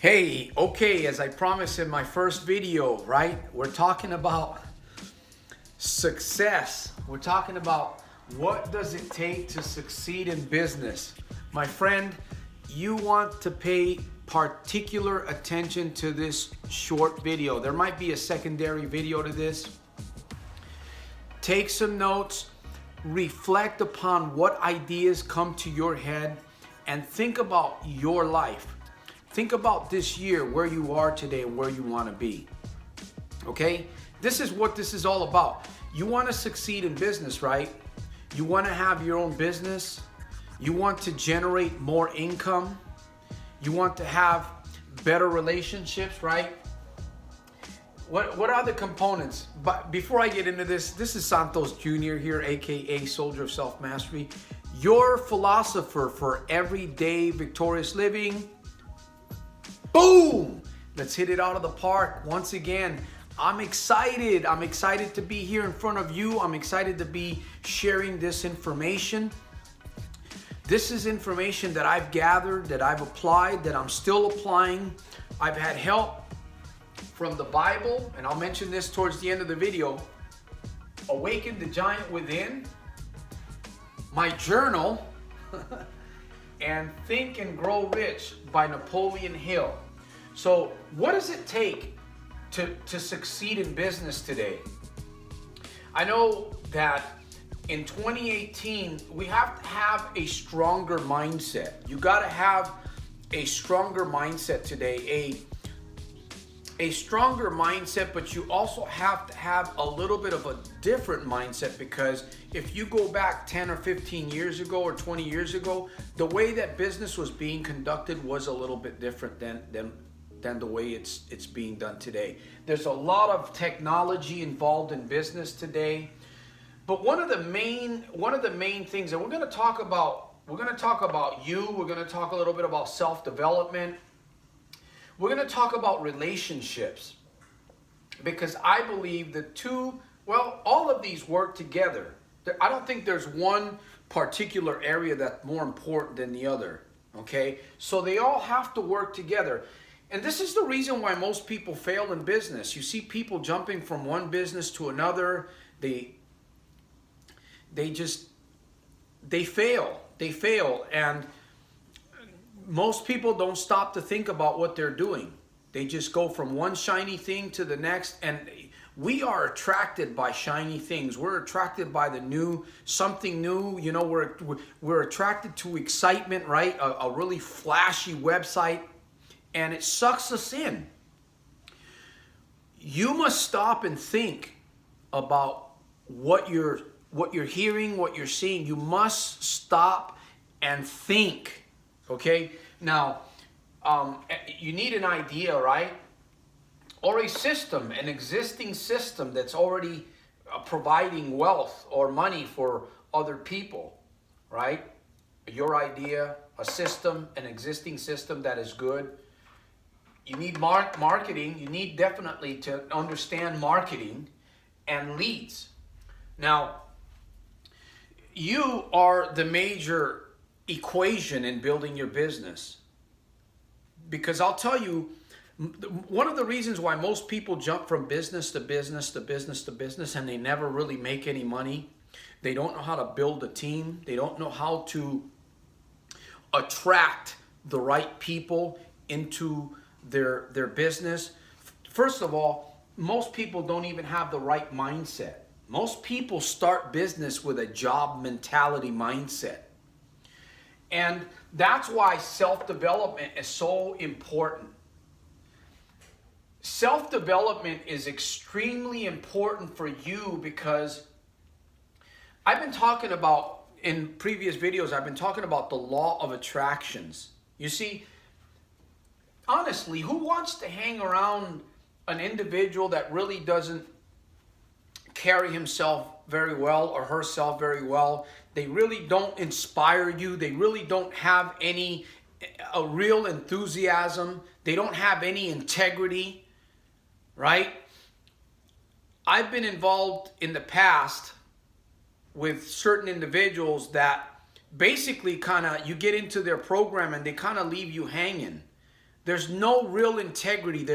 Hey, okay, as I promised in my first video, right? We're talking about success. We're talking about what does it take to succeed in business. My friend, you want to pay particular attention to this short video. There might be a secondary video to this. Take some notes, reflect upon what ideas come to your head, and think about your life. Think about this year, where you are today and where you want to be. Okay? This is what this is all about. You want to succeed in business, right? You want to have your own business. You want to generate more income. You want to have better relationships, right? What are the components? But before I get into this is Santos Jr. here, a.k.a. Soldier of Self-Mastery, your philosopher for everyday victorious living. Boom! Let's hit it out of the park. Once again, I'm excited. I'm excited to be here in front of you. I'm excited to be sharing this information. This is information that I've gathered, that I've applied, that I'm still applying. I've had help from the Bible, and I'll mention this towards the end of the video. Awaken the Giant Within, my journal, and Think and Grow Rich by Napoleon Hill. So what does it take to succeed in business today? I know that in 2018, we have to have a stronger mindset. You got to have a stronger mindset today, a stronger mindset, but you also have to have a little bit of a different mindset, because if you go back 10 or 15 years ago or 20 years ago, the way that business was being conducted was a little bit different than the way it's being done today. There's a lot of technology involved in business today, but one of the main things that we're going to talk about you. We're going to talk a little bit about self-development. We're going to talk about relationships, because I believe the two, all of these work together. I don't think there's one particular area that's more important than the other, okay? So they all have to work together. And this is the reason why most people fail in business. You see people jumping from one business to another. They fail. And most people don't stop to think about what they're doing. They just go from one shiny thing to the next, and we are attracted by shiny things. We're attracted by the new, something new. You know, we're attracted to excitement, right? A really flashy website, and it sucks us in. You must stop and think about what you're hearing, what you're seeing. You must stop and think. Okay, now you need an idea, right? Or a system, an existing system that's already providing wealth or money for other people, right? Your idea, a system, an existing system that is good. You need marketing. You need definitely to understand marketing and leads. Now, you are the major equation in building your business, because I'll tell you, one of the reasons why most people jump from business to business to business to business and they never really make any money, they don't know how to build a team. They don't know how to attract the right people into their business. First of all, most people don't even have the right mindset. Most people start business with a job mentality mindset. And that's why self-development is so important. Self-development is extremely important for you, because I've been talking about, in previous videos, I've been talking about the law of attractions. You see, honestly, who wants to hang around an individual that really doesn't carry himself very well or herself very well? They really don't inspire you. They really don't have a real enthusiasm. They don't have any integrity, right? I've been involved in the past with certain individuals that basically you get into their program and they kind of leave you hanging. There's no real integrity.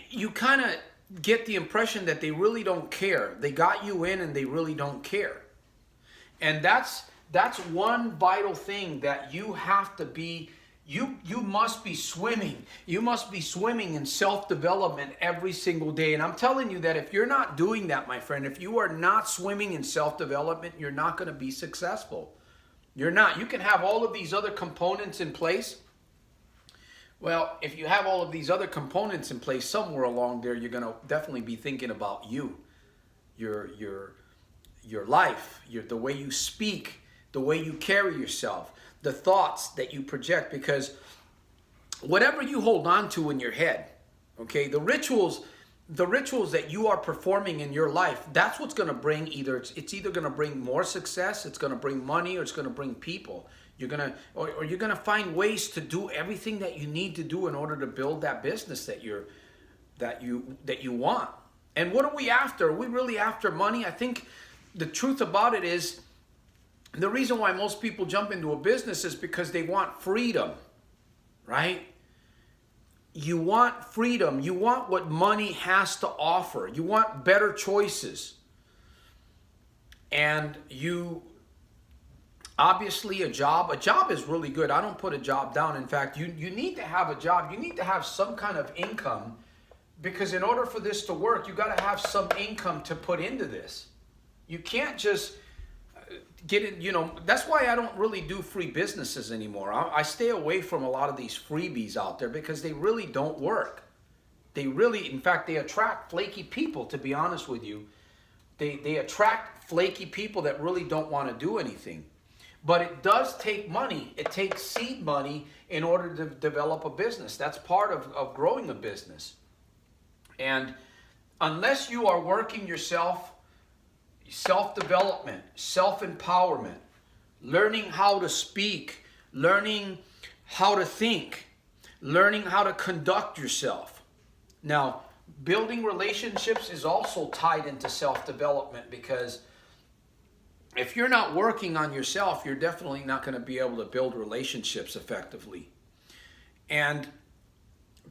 You kind of get the impression that they really don't care. They got you in and they really don't care. And that's one vital thing that you have to be. You must be swimming. You must be swimming in self-development every single day. And I'm telling you that if you're not doing that, my friend, if you are not swimming in self-development, you're not going to be successful. You're not. You can have all of these other components in place. Well, if you have all of these other components in place, somewhere along there, you're going to definitely be thinking about you, your life, the way you speak, the way you carry yourself, the thoughts that you project, because whatever you hold on to in your head, okay, the rituals that you are performing in your life, that's what's going to bring it's either going to bring more success, it's going to bring money, or it's going to bring people. You're going to find ways to do everything that you need to do in order to build that business that you want. And what are we after? Are we really after money? I think the truth about it is, the reason why most people jump into a business is because they want freedom, right? You want freedom. You want what money has to offer. You want better choices. And obviously a job is really good. I don't put a job down. In fact, you need to have a job. You need to have some kind of income, because in order for this to work, you got to have some income to put into this. You can't just get it, that's why I don't really do free businesses anymore. I stay away from a lot of these freebies out there because they really don't work. In fact, they attract flaky people, to be honest with you. They attract flaky people that really don't want to do anything. But it does take money. It takes seed money in order to develop a business. That's part of growing a business. And unless you are working yourself, self-development, self-empowerment, learning how to speak, learning how to think, learning how to conduct yourself. Now, building relationships is also tied into self-development, because if you're not working on yourself, you're definitely not going to be able to build relationships effectively. And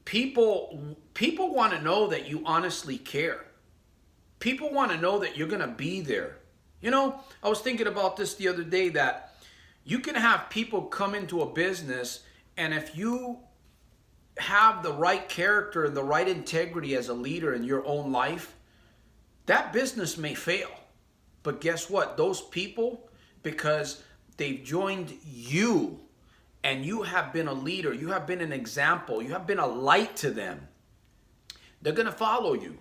people want to know that you honestly care. People want to know that you're going to be there. I was thinking about this the other day, that you can have people come into a business, and if you have the right character and the right integrity as a leader in your own life, that business may fail. But guess what? Those people, because they've joined you and you have been a leader, you have been an example, you have been a light to them, they're going to follow you.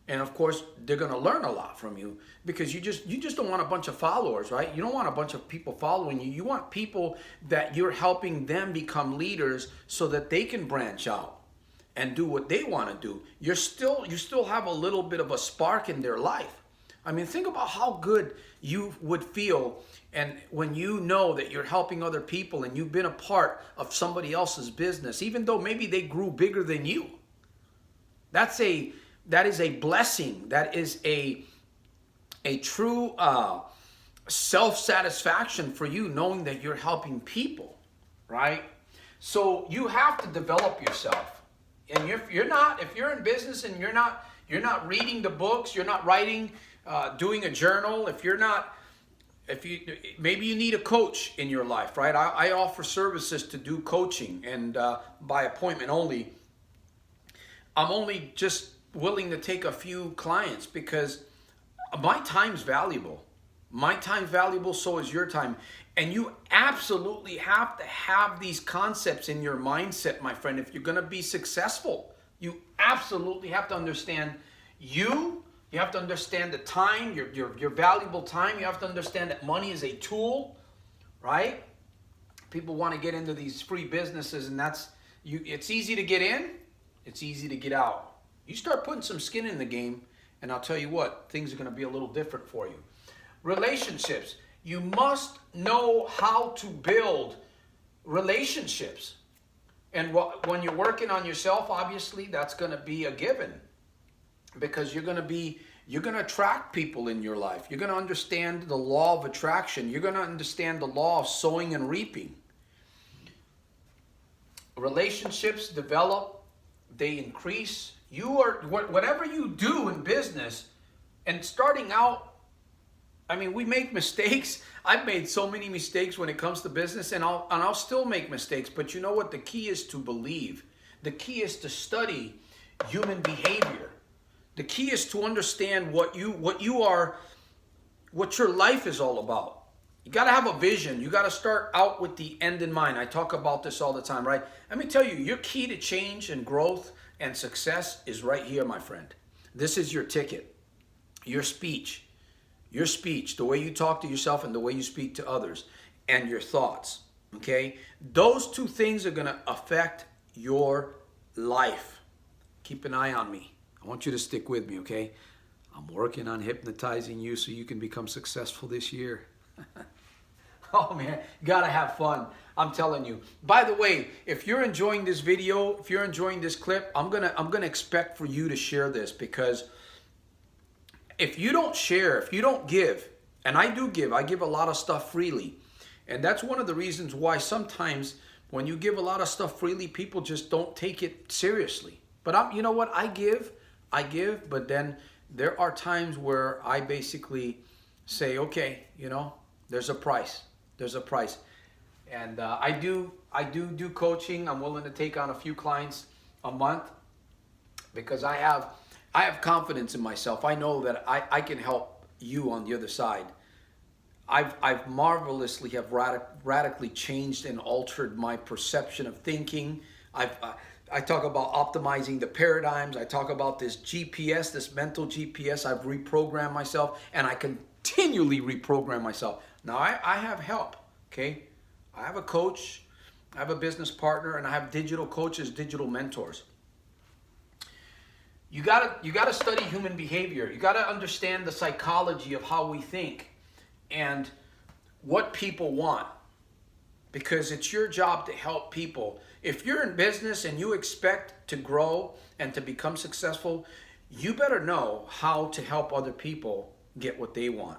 And of course, they're going to learn a lot from you, because you just don't want a bunch of followers, right? You don't want a bunch of people following you. You want people that you're helping them become leaders so that they can branch out and do what they want to do. You still have a little bit of a spark in their life. I mean, think about how good you would feel, and when you know that you're helping other people and you've been a part of somebody else's business, even though maybe they grew bigger than you. That is a blessing. That is a true self-satisfaction for you, knowing that you're helping people, right? So you have to develop yourself. And if you're in business and you're not reading the books, you're not writing, doing a journal, maybe you need a coach in your life, right? I offer services to do coaching, and by appointment only. I'm only just willing to take a few clients because my time's valuable. My time's valuable, so is your time. And you absolutely have to have these concepts in your mindset, my friend, if you're going to be successful. You absolutely have to understand you have to understand the time, your valuable time. You have to understand that money is a tool, right? People want to get into these free businesses, and it's easy to get in, it's easy to get out. You start putting some skin in the game, and I'll tell you what, things are going to be a little different for you. Relationships. You must know how to build relationships. And when you're working on yourself, obviously, that's going to be a given. Because you're going to attract people in your life. You're going to understand the law of attraction. You're going to understand the law of sowing and reaping. relationships develop, they increase. Whatever you do in business, and starting out, I mean, we make mistakes. I've made so many mistakes when it comes to business, and I'll still make mistakes. But you know what? The key is to believe. The key is to study human behavior. The key is to understand what your life is all about. You got to have a vision. You got to start out with the end in mind. I talk about this all the time, right? Let me tell you, your key to change and growth and success is right here, my friend. This is your ticket. Your speech, the way you talk to yourself and the way you speak to others, and your thoughts, okay? Those two things are going to affect your life. Keep an eye on me. I want you to stick with me, okay? I'm working on hypnotizing you so you can become successful this year. Oh man, you gotta have fun. I'm telling you. By the way, if you're enjoying this video, if you're enjoying this clip, I'm gonna expect for you to share this, because if you don't share, if you don't give, and I give a lot of stuff freely. And that's one of the reasons why sometimes when you give a lot of stuff freely, people just don't take it seriously. But you know what? I give, but then there are times where I basically say, okay, you know, there's a price. And I do coaching. I'm willing to take on a few clients a month because I have confidence in myself. I know that I can help you on the other side. I've marvelously have radically changed and altered my perception of thinking. I talk about optimizing the paradigms. I talk about this GPS, this mental GPS. I've reprogrammed myself, and I continually reprogram myself. Now I have help, okay? I have a coach, I have a business partner, and I have digital coaches, digital mentors. You gotta study human behavior. You gotta understand the psychology of how we think and what people want, because it's your job to help people. If you're in business and you expect to grow and to become successful, you better know how to help other people get what they want.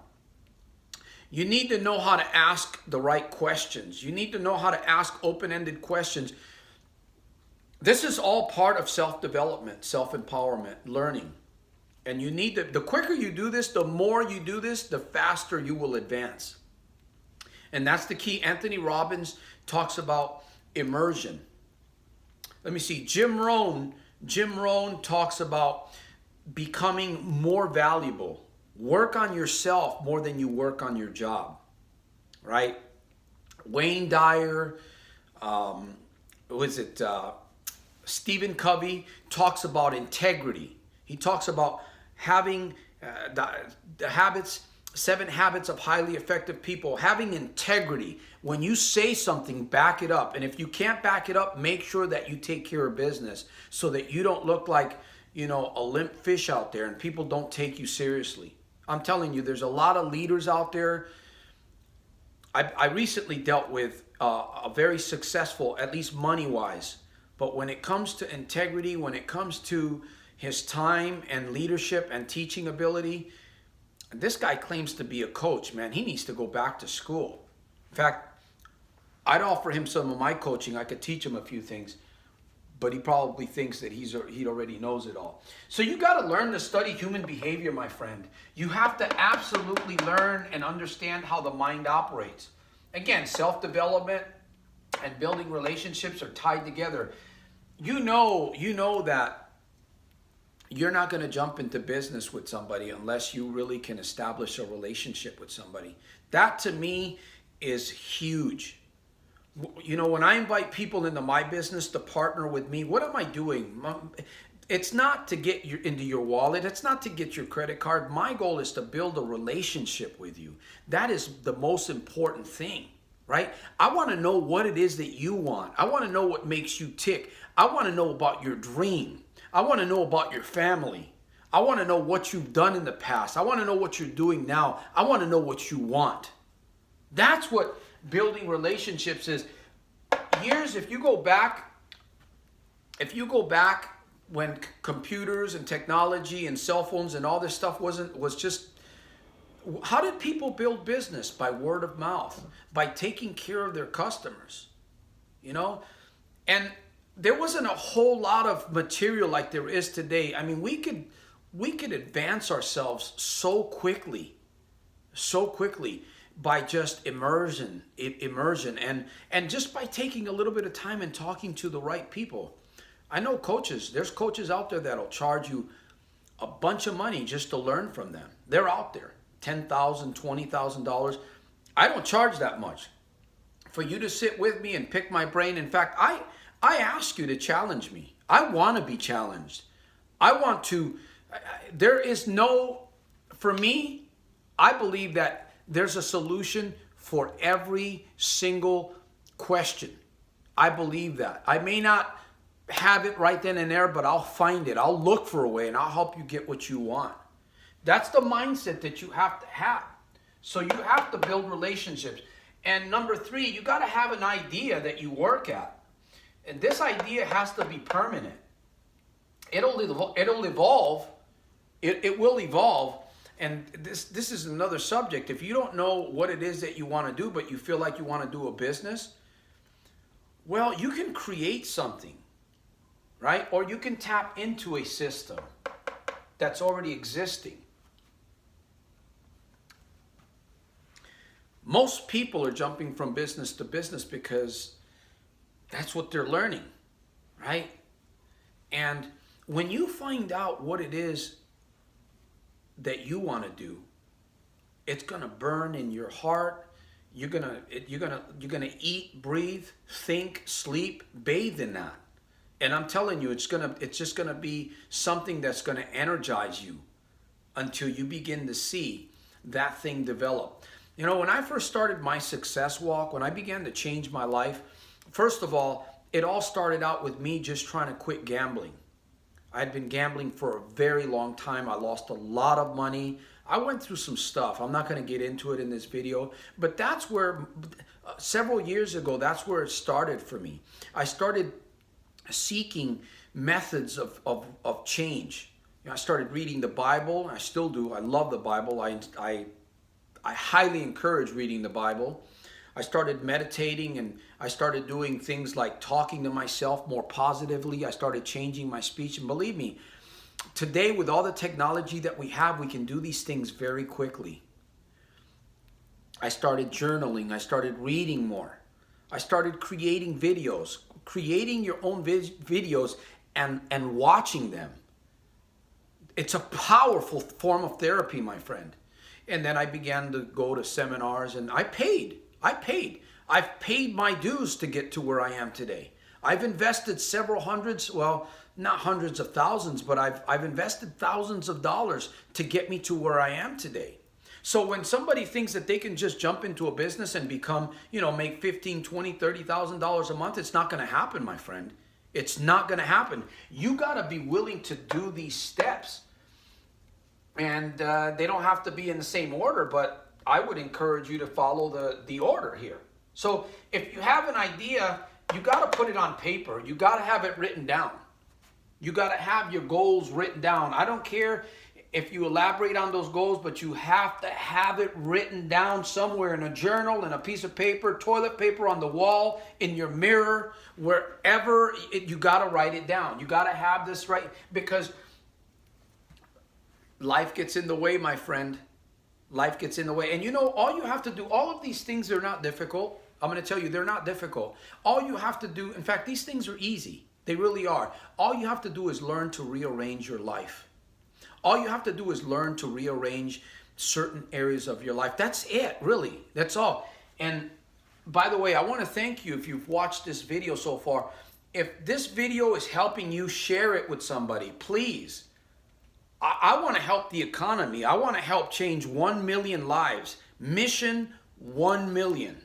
You need to know how to ask the right questions. You need to know how to ask open-ended questions. This is all part of self-development, self-empowerment, learning. And you need to, the quicker you do this, the more you do this, the faster you will advance. And that's the key. Anthony Robbins talks about immersion. Let me see. Jim Rohn talks about becoming more valuable. Work on yourself more than you work on your job, right? Wayne Dyer, Stephen Covey talks about integrity. He talks about having the habits, 7 habits of highly effective people, having integrity. When you say something, back it up. And if you can't back it up, make sure that you take care of business so that you don't look like, you know, a limp fish out there and people don't take you seriously. I'm telling you, there's a lot of leaders out there. I recently dealt with a very successful, at least money-wise. But when it comes to integrity, when it comes to his time and leadership and teaching ability, this guy claims to be a coach, man. He needs to go back to school. In fact, I'd offer him some of my coaching. I could teach him a few things. But he probably thinks that he already knows it all. So you got to learn to study human behavior, my friend. You have to absolutely learn and understand how the mind operates. Again, self-development and building relationships are tied together. You know that you're not going to jump into business with somebody unless you really can establish a relationship with somebody. That to me is huge. You know, when I invite people into my business to partner with me, what am I doing? It's not to get into your wallet. It's not to get your credit card. My goal is to build a relationship with you. That is the most important thing, right? I want to know what it is that you want. I want to know what makes you tick. I want to know about your dream. I want to know about your family. I want to know what you've done in the past. I want to know what you're doing now. I want to know what you want. That's what building relationships is. Years, if you go back when computers and technology and cell phones and all this stuff was just, how did people build business? By word of mouth, by taking care of their customers, you know? And there wasn't a whole lot of material like there is today. I mean, we could advance ourselves so quickly by just immersion and just by taking a little bit of time and talking to the right people. I know coaches, there's coaches out there that'll charge you a bunch of money just to learn from them. They're out there, $10,000, $20,000. I don't charge that much for you to sit with me and pick my brain. In fact, I ask you to challenge me. I want to be challenged. I want to, there is no, for me, I believe that there's a solution for every single question. I believe that. I may not have it right then and there, but I'll find it. I'll look for a way and I'll help you get what you want. That's the mindset that you have to have. So you have to build relationships. And number 3, you got to have an idea that you work at. And this idea has to be permanent. It'll evolve. It will evolve. And this is another subject. If you don't know what it is that you want to do, but you feel like you want to do a business, well, you can create something, right? Or you can tap into a system that's already existing. Most people are jumping from business to business because that's what they're learning, right? And when you find out what it is that you want to do, it's going to burn in your heart. You're going to eat, breathe, think, sleep, bathe in that. And I'm telling you, it's just going to be something that's going to energize you until you begin to see that thing develop. You know, when I first started my success walk, when I began to change my life, first of all, it all started out with me just trying to quit gambling. I had been gambling for a very long time. I lost a lot of money. I went through some stuff. I'm not going to get into it in this video, but that's where, several years ago, that's where it started for me. I started seeking methods of change. You know, I started reading the Bible. I still do. I love the Bible. I highly encourage reading the Bible. I started meditating and I started doing things like talking to myself more positively. I started changing my speech. And believe me, today with all the technology that we have, we can do these things very quickly. I started journaling. I started reading more. I started creating videos, creating your own videos and watching them. It's a powerful form of therapy, my friend. And then I began to go to seminars and I paid. I've paid my dues to get to where I am today. I've invested several hundreds, well, not hundreds of thousands, but I've invested thousands of dollars to get me to where I am today. So when somebody thinks that they can just jump into a business and become, make $15,000, $20,000, $30,000 a month, it's not going to happen, my friend. It's not going to happen. You got to be willing to do these steps. And they don't have to be in the same order, but I would encourage you to follow the order here. So if you have an idea, you got to put it on paper. You got to have it written down. You got to have your goals written down. I don't care if you elaborate on those goals, but you have to have it written down somewhere in a journal, in a piece of paper, toilet paper on the wall, in your mirror, wherever. You got to write it down. You got to have this right, because life gets in the way, my friend. Life gets in the way. And all you have to do, all of these things are not difficult. I'm going to tell you, they're not difficult. All you have to do, in fact, these things are easy. They really are. All you have to do is learn to rearrange your life. All you have to do is learn to rearrange certain areas of your life. That's it, really. That's all. And by the way, I want to thank you if you've watched this video so far. If this video is helping you, share it with somebody, please. I want to help the economy. I want to help change 1 million lives. Mission 1 million.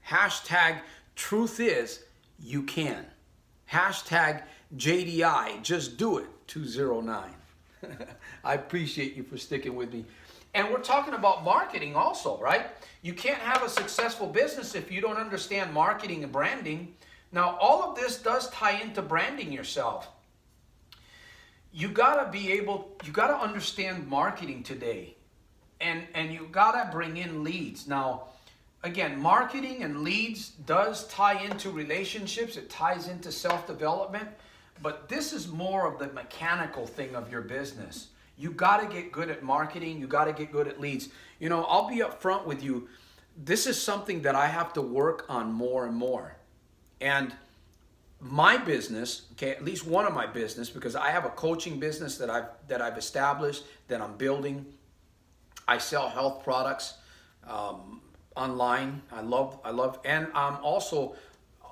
Hashtag truth is you can. Hashtag JDI, just do it, 209. I appreciate you for sticking with me. And we're talking about marketing also, right? You can't have a successful business if you don't understand marketing and branding. Now, all of this does tie into branding yourself. You gotta understand marketing today, and you gotta bring in leads. Now, again, marketing and leads does tie into relationships. It ties into self-development. But this is more of the mechanical thing of your business. You got to get good at marketing. You got to get good at leads. You know, I'll be upfront with you. This is something that I have to work on more and more. And my business, okay, at least one of my business, because I have a coaching business that I've established, that I'm building. I sell health products online. I love, and I'm also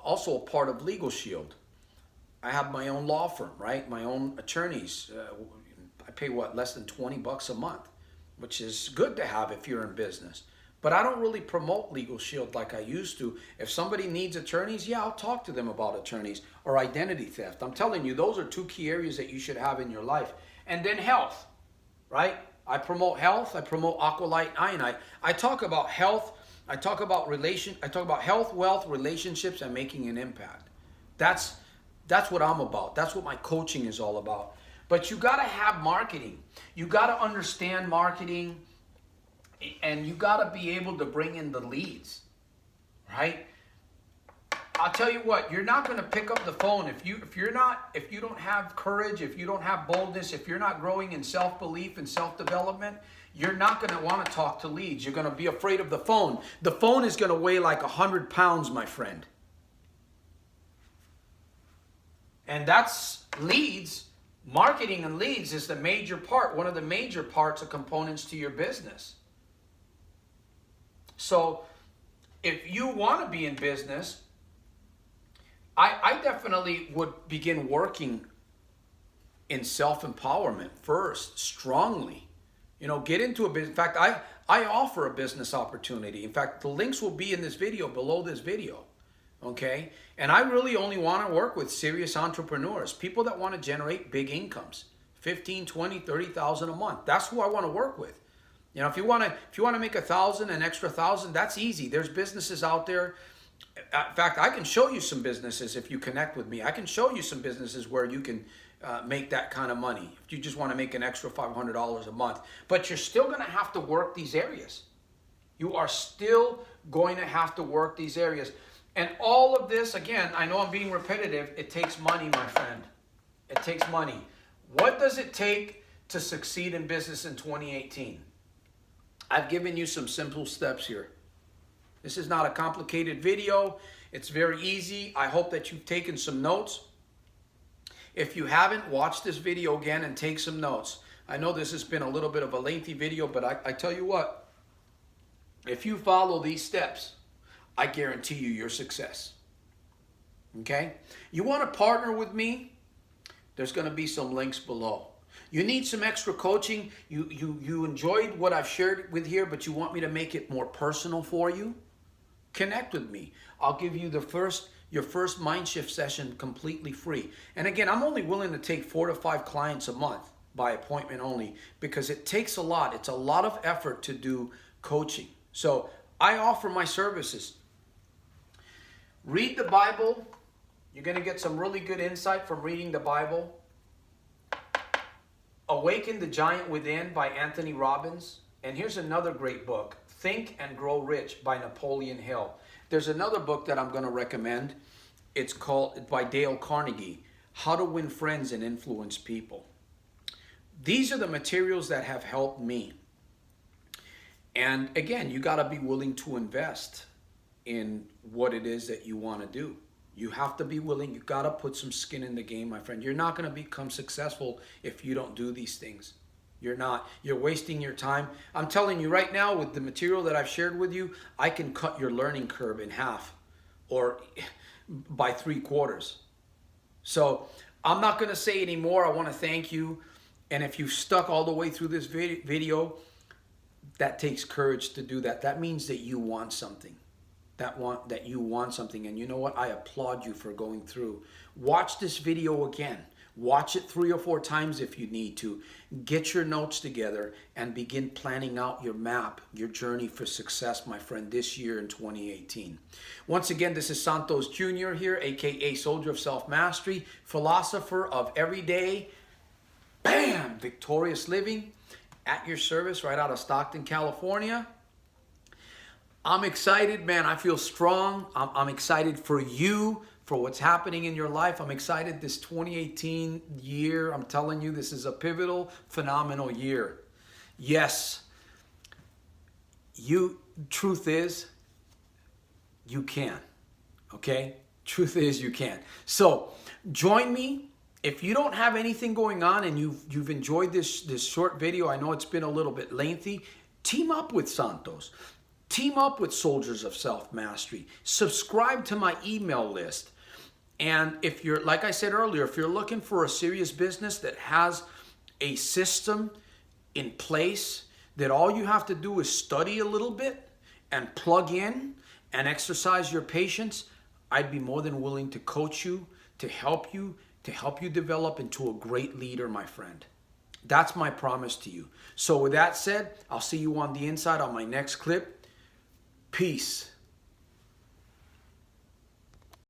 a part of Legal Shield. I have my own law firm, right? My own attorneys. I pay what, less than $20 a month, which is good to have if you're in business. But I don't really promote Legal Shield like I used to. If somebody needs attorneys, yeah, I'll talk to them about attorneys or identity theft. I'm telling you, those are two key areas that you should have in your life. And then health, right? I promote health. I promote Aqualite Iodine. I talk about health. I talk about health, wealth, relationships, and making an impact. That's what I'm about. That's what my coaching is all about. But you got to have marketing. You got to understand marketing, and you got to be able to bring in the leads, right? I'll tell you what, you're not going to pick up the phone if you don't have courage, if you don't have boldness, if you're not growing in self-belief and self-development, you're not going to want to talk to leads. You're going to be afraid of the phone. The phone is going to weigh like 100 pounds, my friend. And that's leads. Marketing and leads is the major part, one of the major parts of components to your business. So if you want to be in business, I definitely would begin working in self-empowerment first, strongly. You know, get into a business. In fact, I offer a business opportunity. In fact, the links will be in this video, below this video. Okay? And I really only want to work with serious entrepreneurs, people that want to generate big incomes, 15, 20, 30,000 a month. That's who I want to work with. You know, if you want to make 1,000, an extra 1,000, that's easy. There's businesses out there. In fact, I can show you some businesses if you connect with me. I can show you some businesses where you can make that kind of money if you just want to make an extra $500 a month. But you're still going to have to work these areas. You are still going to have to work these areas. And all of this, again, I know I'm being repetitive. It takes money, my friend. It takes money. What does it take to succeed in business in 2018? I've given you some simple steps here. This is not a complicated video. It's very easy. I hope that you've taken some notes. If you haven't, watch this video again and take some notes. I know this has been a little bit of a lengthy video, but I tell you what, if you follow these steps, I guarantee you your success. Okay? You want to partner with me? There's going to be some links below. You need some extra coaching. You enjoyed what I've shared with here, but you want me to make it more personal for you? Connect with me. I'll give you your first mind shift session completely free. And again, I'm only willing to take 4 to 5 clients a month by appointment only, because it takes a lot. It's a lot of effort to do coaching. So I offer my services. Read the Bible. You're going to get some really good insight from reading the Bible. Awaken the Giant Within by Anthony Robbins. And here's another great book, Think and Grow Rich by Napoleon Hill. There's another book that I'm going to recommend. It's called, by Dale Carnegie, How to Win Friends and Influence People. These are the materials that have helped me. And again, you got to be willing to invest in what it is that you want to do. You have to be willing. You got to put some skin in the game, my friend. You're not going to become successful if you don't do these things. You're not. You're wasting your time. I'm telling you right now, with the material that I've shared with you, I can cut your learning curve in half or by 3/4. So I'm not going to say anymore. I want to thank you. And if you've stuck all the way through this video, that takes courage to do that. That means that you want something. That you want something. And you know what? I applaud you for going through. Watch this video again. Watch it 3 or 4 times if you need to. Get your notes together and begin planning out your map, your journey for success, my friend, this year in 2018. Once again, this is Santos Jr. here, a.k.a. Soldier of Self-Mastery, philosopher of everyday, bam, victorious living, at your service right out of Stockton, California. I'm excited, man. I feel strong. I'm excited for you, for what's happening in your life. I'm excited this 2018 year. I'm telling you, this is a pivotal, phenomenal year. Yes, truth is, you can. Okay? Truth is, you can. So, join me. If you don't have anything going on and you've enjoyed this short video, I know it's been a little bit lengthy, team up with Santos. Team up with Soldiers of Self-Mastery. Subscribe to my email list. And if you're, like I said earlier, if you're looking for a serious business that has a system in place, that all you have to do is study a little bit and plug in and exercise your patience, I'd be more than willing to coach you, to help you develop into a great leader, my friend. That's my promise to you. So with that said, I'll see you on the inside on my next clip. Peace.